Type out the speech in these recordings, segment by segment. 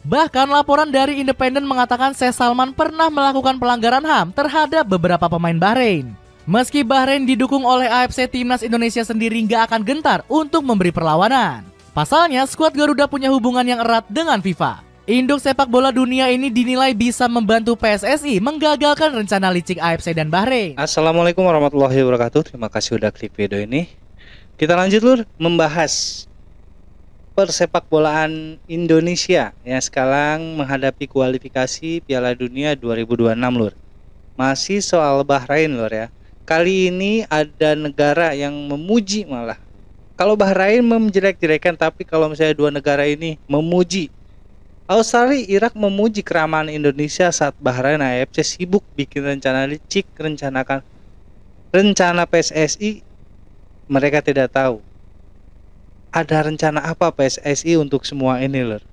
Bahkan laporan dari Independen mengatakan Sheikh Salman pernah melakukan pelanggaran HAM terhadap beberapa pemain Bahrain. Meski Bahrain didukung oleh AFC, timnas Indonesia sendiri nggak akan gentar untuk memberi perlawanan. Pasalnya, skuad Garuda punya hubungan yang erat dengan FIFA. Induk sepak bola dunia ini dinilai bisa membantu PSSI menggagalkan rencana licik AFC dan Bahrain. Assalamualaikum warahmatullahi wabarakatuh. Terima kasih udah klik video ini. Kita lanjut lur, membahas persepak bolaan Indonesia yang sekarang menghadapi kualifikasi Piala Dunia 2026 lur. Masih soal Bahrain lur ya. Kali ini ada negara yang memuji malah. Kalau Bahrain menjelek-jelekan, tapi kalau misalnya dua negara ini memuji. Australia, Irak memuji keramahan Indonesia saat Bahrain AFC sibuk bikin rencana licik, rencana PSSI. Mereka tidak tahu ada rencana apa PSSI untuk semua ini lor.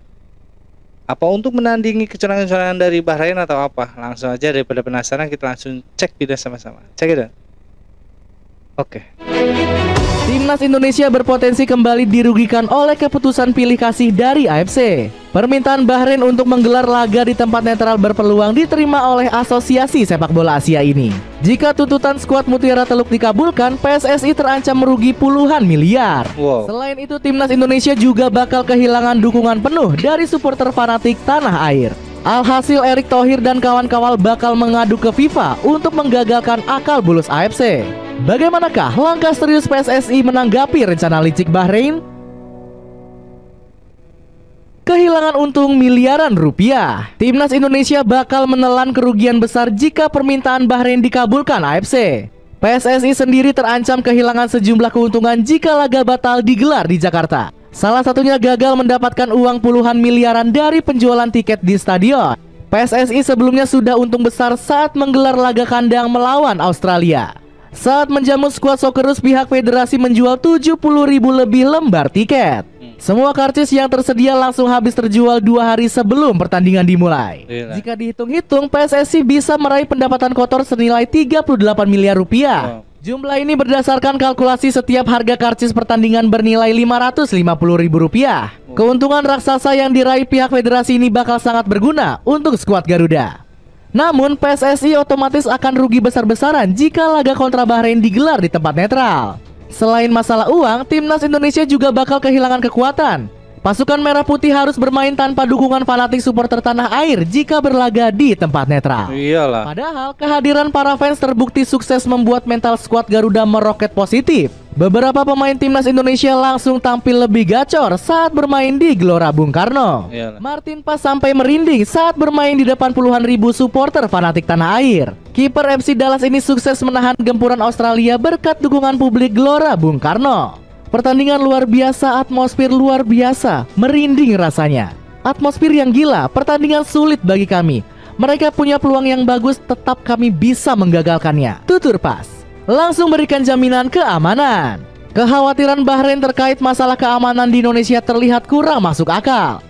Apa untuk menandingi kecurangan-kecurangan dari Bahrain atau apa? Langsung aja, daripada penasaran kita langsung cek video sama-sama. Cek itu. Oke. Timnas Indonesia berpotensi kembali dirugikan oleh keputusan pilih kasih dari AFC. Permintaan Bahrain untuk menggelar laga di tempat netral berpeluang diterima oleh Asosiasi Sepak Bola Asia ini. Jika tuntutan skuad Mutiara Teluk dikabulkan, PSSI terancam merugi puluhan miliar. Wow. Selain itu, timnas Indonesia juga bakal kehilangan dukungan penuh dari supporter fanatik tanah air. Alhasil, Erick Thohir dan kawan-kawan bakal mengadu ke FIFA untuk menggagalkan akal bulus AFC. Bagaimanakah langkah serius PSSI menanggapi rencana licik Bahrain? Kehilangan untung miliaran rupiah. Timnas Indonesia bakal menelan kerugian besar jika permintaan Bahrain dikabulkan AFC. PSSI sendiri terancam kehilangan sejumlah keuntungan jika laga batal digelar di Jakarta. Salah satunya gagal mendapatkan uang puluhan miliaran dari penjualan tiket di stadion. PSSI sebelumnya sudah untung besar saat menggelar laga kandang melawan Australia. Saat menjamu skuad Socceroos, pihak federasi menjual 70.000 lebih lembar tiket. Semua karcis yang tersedia langsung habis terjual 2 hari sebelum pertandingan dimulai. Jika dihitung-hitung, PSSI bisa meraih pendapatan kotor senilai 38 miliar rupiah. Jumlah ini berdasarkan kalkulasi setiap harga karcis pertandingan bernilai 550.000 rupiah. Keuntungan raksasa yang diraih pihak federasi ini bakal sangat berguna untuk skuad Garuda. Namun PSSI otomatis akan rugi besar-besaran jika laga kontra Bahrain digelar di tempat netral. Selain masalah uang, timnas Indonesia juga bakal kehilangan kekuatan. Pasukan Merah Putih harus bermain tanpa dukungan fanatik supporter tanah air jika berlaga di tempat netral. Iyalah. Padahal kehadiran para fans terbukti sukses membuat mental skuad Garuda meroket positif. Beberapa pemain timnas Indonesia langsung tampil lebih gacor saat bermain di Gelora Bung Karno. Iyalah. Martin Pas sampai merinding saat bermain di depan puluhan ribu supporter fanatik tanah air. Kiper FC Dallas ini sukses menahan gempuran Australia berkat dukungan publik Gelora Bung Karno. Pertandingan luar biasa, atmosfer luar biasa, merinding rasanya. Atmosfer yang gila, pertandingan sulit bagi kami. Mereka punya peluang yang bagus, tetap kami bisa menggagalkannya. Tutur Pas langsung berikan jaminan keamanan. Kekhawatiran Bahrain terkait masalah keamanan di Indonesia terlihat kurang masuk akal.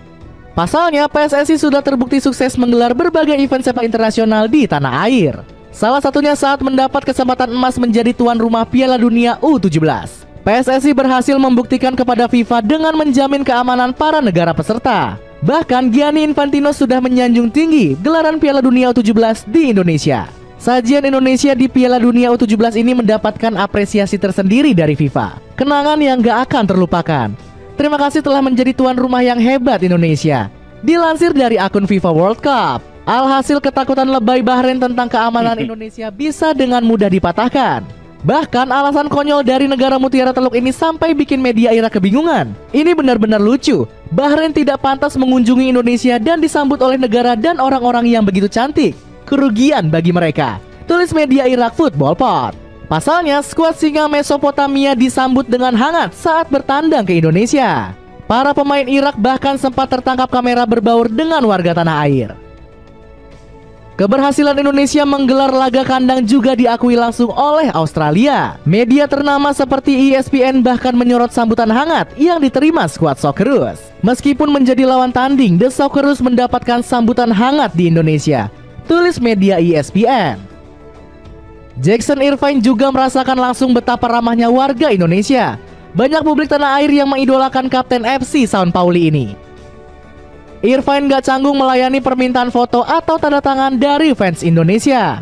Pasalnya, PSSI sudah terbukti sukses menggelar berbagai event sepak internasional di tanah air. Salah satunya saat mendapat kesempatan emas menjadi tuan rumah Piala Dunia U17. PSSI berhasil membuktikan kepada FIFA dengan menjamin keamanan para negara peserta. Bahkan Gianni Infantino sudah menyanjung tinggi gelaran Piala Dunia U17 di Indonesia. Sajian Indonesia di Piala Dunia U17 ini mendapatkan apresiasi tersendiri dari FIFA. Kenangan yang gak akan terlupakan. Terima kasih telah menjadi tuan rumah yang hebat Indonesia. Dilansir dari akun FIFA World Cup. Alhasil, ketakutan lebay Bahrain tentang keamanan Indonesia bisa dengan mudah dipatahkan. Bahkan alasan konyol dari negara Mutiara Teluk ini sampai bikin media Irak kebingungan. Ini benar-benar lucu. Bahrain tidak pantas mengunjungi Indonesia dan disambut oleh negara dan orang-orang yang begitu cantik. Kerugian bagi mereka, tulis media Irak Football Pod. Pasalnya, skuad singa Mesopotamia disambut dengan hangat saat bertandang ke Indonesia. Para pemain Irak bahkan sempat tertangkap kamera berbaur dengan warga tanah air. Keberhasilan Indonesia menggelar laga kandang juga diakui langsung oleh Australia. Media ternama seperti ESPN bahkan menyorot sambutan hangat yang diterima skuad Socceroos. Meskipun menjadi lawan tanding, The Socceroos mendapatkan sambutan hangat di Indonesia, tulis media ESPN. Jackson Irvine juga merasakan langsung betapa ramahnya warga Indonesia. Banyak publik tanah air yang mengidolakan Kapten FC Sao Paulo ini. Irfan gak canggung melayani permintaan foto atau tanda tangan dari fans Indonesia.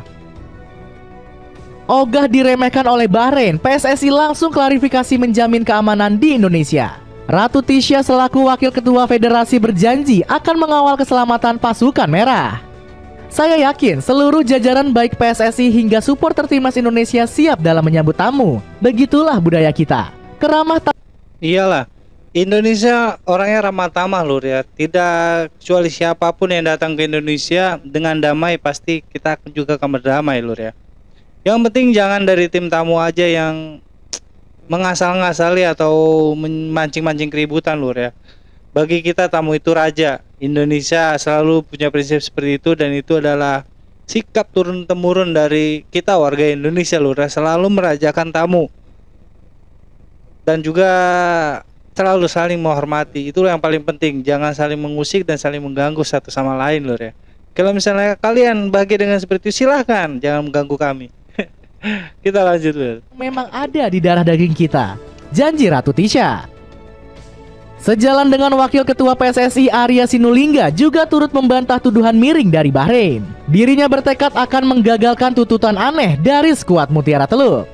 Ogah diremehkan oleh Bahrain, PSSI langsung klarifikasi menjamin keamanan di Indonesia. Ratu Tisha selaku Wakil Ketua Federasi berjanji akan mengawal keselamatan pasukan merah. Saya yakin seluruh jajaran baik PSSI hingga supporter timnas Indonesia siap dalam menyambut tamu. Begitulah budaya kita. Iyalah, Indonesia orangnya ramah tamah lur ya. Tidak kecuali siapapun yang datang ke Indonesia dengan damai, pasti kita juga akan berdamai lur ya. Yang penting jangan dari tim tamu aja yang mengasal-ngasali atau memancing-mancing keributan lur ya. Bagi kita tamu itu raja. Indonesia selalu punya prinsip seperti itu, dan itu adalah sikap turun-temurun dari kita warga Indonesia lur ya. Selalu merajakan tamu dan juga selalu saling menghormati. Itu yang paling penting. Jangan saling mengusik dan saling mengganggu satu sama lain lur ya. Kalau misalnya kalian bahagia dengan seperti itu, silahkan, jangan mengganggu kami. Kita lanjut lur. Memang ada di darah daging kita. Janji Ratu Tisha. Sejalan dengan Wakil Ketua PSSI Arya Sinulinga juga turut membantah tuduhan miring dari Bahrain. Dirinya bertekad akan menggagalkan tuntutan aneh dari skuad Mutiara Teluk.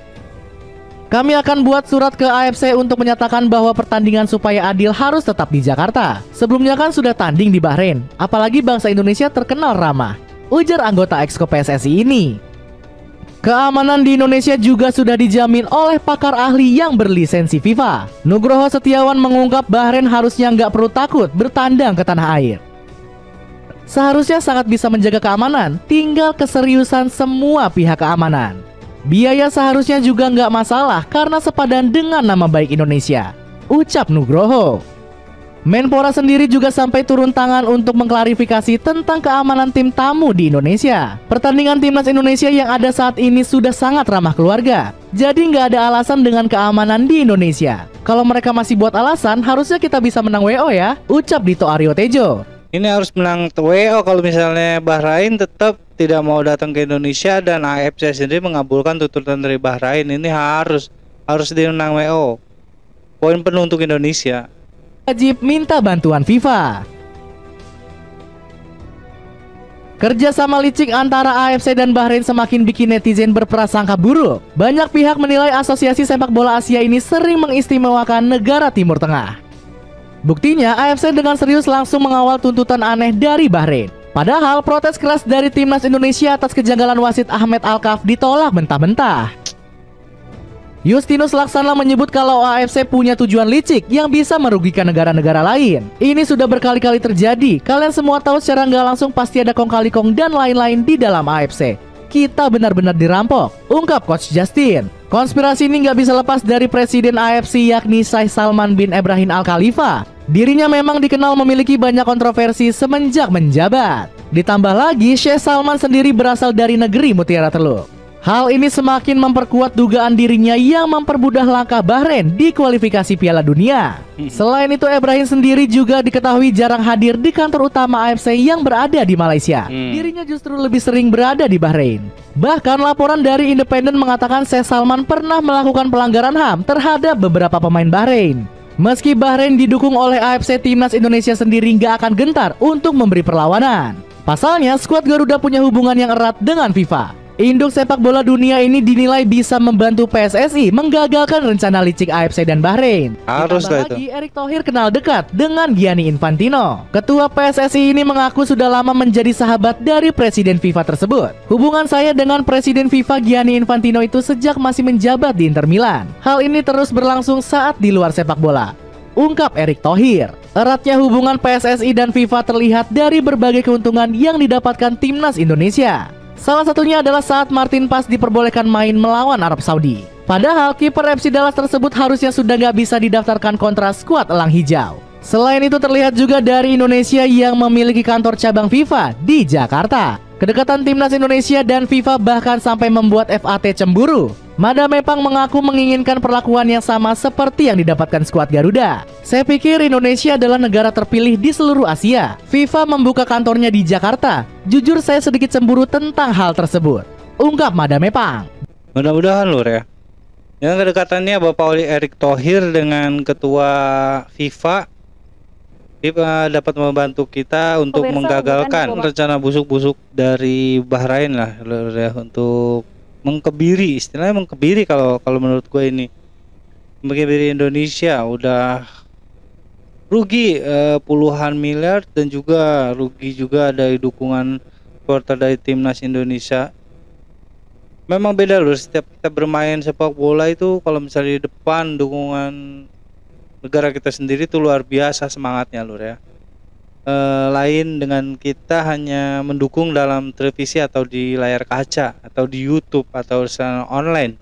Kami akan buat surat ke AFC untuk menyatakan bahwa pertandingan supaya adil harus tetap di Jakarta. Sebelumnya kan sudah tanding di Bahrain, apalagi bangsa Indonesia terkenal ramah, ujar anggota Exco PSSI ini. Keamanan di Indonesia juga sudah dijamin oleh pakar ahli yang berlisensi FIFA. Nugroho Setiawan mengungkap Bahrain harusnya nggak perlu takut bertandang ke tanah air. Seharusnya sangat bisa menjaga keamanan, tinggal keseriusan semua pihak keamanan. Biaya seharusnya juga nggak masalah karena sepadan dengan nama baik Indonesia, ucap Nugroho. Menpora sendiri juga sampai turun tangan untuk mengklarifikasi tentang keamanan tim tamu di Indonesia. Pertandingan timnas Indonesia yang ada saat ini sudah sangat ramah keluarga, jadi nggak ada alasan dengan keamanan di Indonesia. Kalau mereka masih buat alasan, harusnya kita bisa menang WO ya, ucap Dito Aryo Tejo. Ini harus menang WO kalau misalnya Bahrain tetap tidak mau datang ke Indonesia dan AFC sendiri mengabulkan tuntutan dari Bahrain. Ini harus dimenang WO. Poin penuh untuk Indonesia. Wajib minta bantuan FIFA. Kerjasama licik antara AFC dan Bahrain semakin bikin netizen berprasangka buruk. Banyak pihak menilai Asosiasi Sepak Bola Asia ini sering mengistimewakan negara Timur Tengah. Buktinya AFC dengan serius langsung mengawal tuntutan aneh dari Bahrain. Padahal protes keras dari timnas Indonesia atas kejanggalan wasit Ahmed Alkaf ditolak mentah-mentah. Justinus Laksana menyebut kalau AFC punya tujuan licik yang bisa merugikan negara-negara lain. Ini sudah berkali-kali terjadi. Kalian semua tahu secara nggak langsung pasti ada kong kali kong dan lain-lain di dalam AFC. Kita benar-benar dirampok, ungkap Coach Justin. Konspirasi ini nggak bisa lepas dari Presiden AFC yakni Sheikh Salman bin Ibrahim Al Khalifa. Dirinya memang dikenal memiliki banyak kontroversi semenjak menjabat. Ditambah lagi Sheikh Salman sendiri berasal dari negeri Mutiara Teluk. Hal ini semakin memperkuat dugaan dirinya yang mempermudah langkah Bahrain di kualifikasi Piala Dunia. Selain itu, Ibrahim sendiri juga diketahui jarang hadir di kantor utama AFC yang berada di Malaysia. Dirinya justru lebih sering berada di Bahrain. Bahkan laporan dari Independen mengatakan Sheikh Salman pernah melakukan pelanggaran HAM terhadap beberapa pemain Bahrain. Meski Bahrain didukung oleh AFC, timnas Indonesia sendiri nggak akan gentar untuk memberi perlawanan. Pasalnya, skuad Garuda punya hubungan yang erat dengan FIFA. Induk sepak bola dunia ini dinilai bisa membantu PSSI menggagalkan rencana licik AFC dan Bahrain. Haruslah itu. Lagi, Erick Thohir kenal dekat dengan Gianni Infantino. Ketua PSSI ini mengaku sudah lama menjadi sahabat dari Presiden FIFA tersebut. Hubungan saya dengan Presiden FIFA Gianni Infantino itu sejak masih menjabat di Inter Milan. Hal ini terus berlangsung saat di luar sepak bola, ungkap Erick Thohir. Eratnya hubungan PSSI dan FIFA terlihat dari berbagai keuntungan yang didapatkan timnas Indonesia. Salah satunya adalah saat Martin Paes diperbolehkan main melawan Arab Saudi. Padahal kiper FC Dallas tersebut harusnya sudah nggak bisa didaftarkan kontra skuad Elang Hijau. Selain itu terlihat juga dari Indonesia yang memiliki kantor cabang FIFA di Jakarta. Kedekatan timnas Indonesia dan FIFA bahkan sampai membuat FAT cemburu. Madame Pang mengaku menginginkan perlakuan yang sama seperti yang didapatkan skuad Garuda. Saya pikir Indonesia adalah negara terpilih di seluruh Asia. FIFA membuka kantornya di Jakarta. Jujur saya sedikit cemburu tentang hal tersebut, ungkap Madame Pang. Mudah-mudahan lur ya. Dengan kedekatannya Bapak Oli Erick Thohir dengan Ketua FIFA dapat membantu kita untuk Pemirsa, menggagalkan hubungan rencana busuk-busuk dari Bahrain lah Lur, ya, untuk mengkebiri, istilahnya mengkebiri kalau kalau menurut gue ini mengkebiri Indonesia. Udah rugi puluhan miliar, dan juga rugi juga dari dukungan supporter dari timnas Indonesia. Memang beda loh, setiap kita bermain sepak bola itu kalau misalnya di depan dukungan negara kita sendiri tuh luar biasa semangatnya lur ya. Lain dengan kita hanya mendukung dalam televisi atau di layar kaca atau di YouTube atau secara online.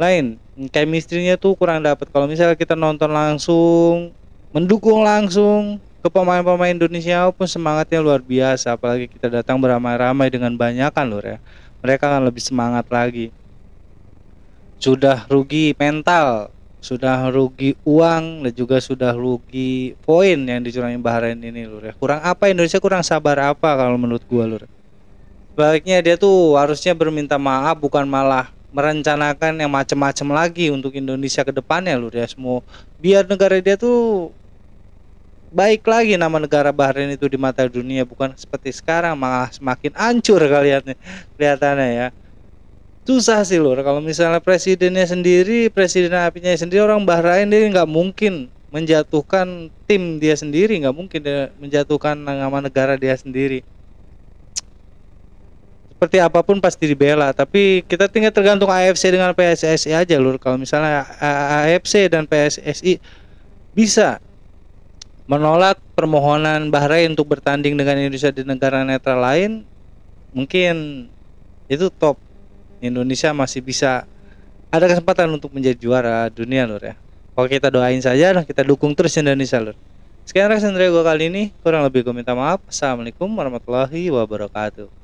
Lain, chemistry-nya tuh kurang dapat kalau misalnya kita nonton langsung, mendukung langsung ke pemain-pemain Indonesia pun semangatnya luar biasa, apalagi kita datang beramai-ramai dengan banyakan lur ya. Mereka akan lebih semangat lagi. Sudah rugi mental, sudah rugi uang, dan juga sudah rugi poin yang dicurangi Bahrain ini lur ya. Kurang apa Indonesia, kurang sabar apa kalau menurut gua lur. Sebaliknya dia tuh harusnya berminta maaf, bukan malah merencanakan yang macam-macam lagi untuk Indonesia ke depannya lur ya. Semua biar negara dia tuh baik lagi, nama negara Bahrain itu di mata dunia, bukan seperti sekarang malah semakin hancur kelihatannya ya. Susah sih lur kalau misalnya presidennya sendiri, presiden apinya sendiri orang Bahrain, dia nggak mungkin menjatuhkan tim dia sendiri, nggak mungkin dia menjatuhkan nama negara dia sendiri. Seperti apapun pasti dibela, tapi kita tinggal tergantung AFC dengan PSSI aja lur. Kalau misalnya AFC dan PSSI bisa menolak permohonan Bahrain untuk bertanding dengan Indonesia di negara netral lain, mungkin itu top. Indonesia masih bisa ada kesempatan untuk menjadi juara dunia lur ya. Oke, kita doain saja dan kita dukung terus Indonesia lur. Sekian reaction dari gue kali ini, kurang lebih gue minta maaf. Assalamualaikum warahmatullahi wabarakatuh.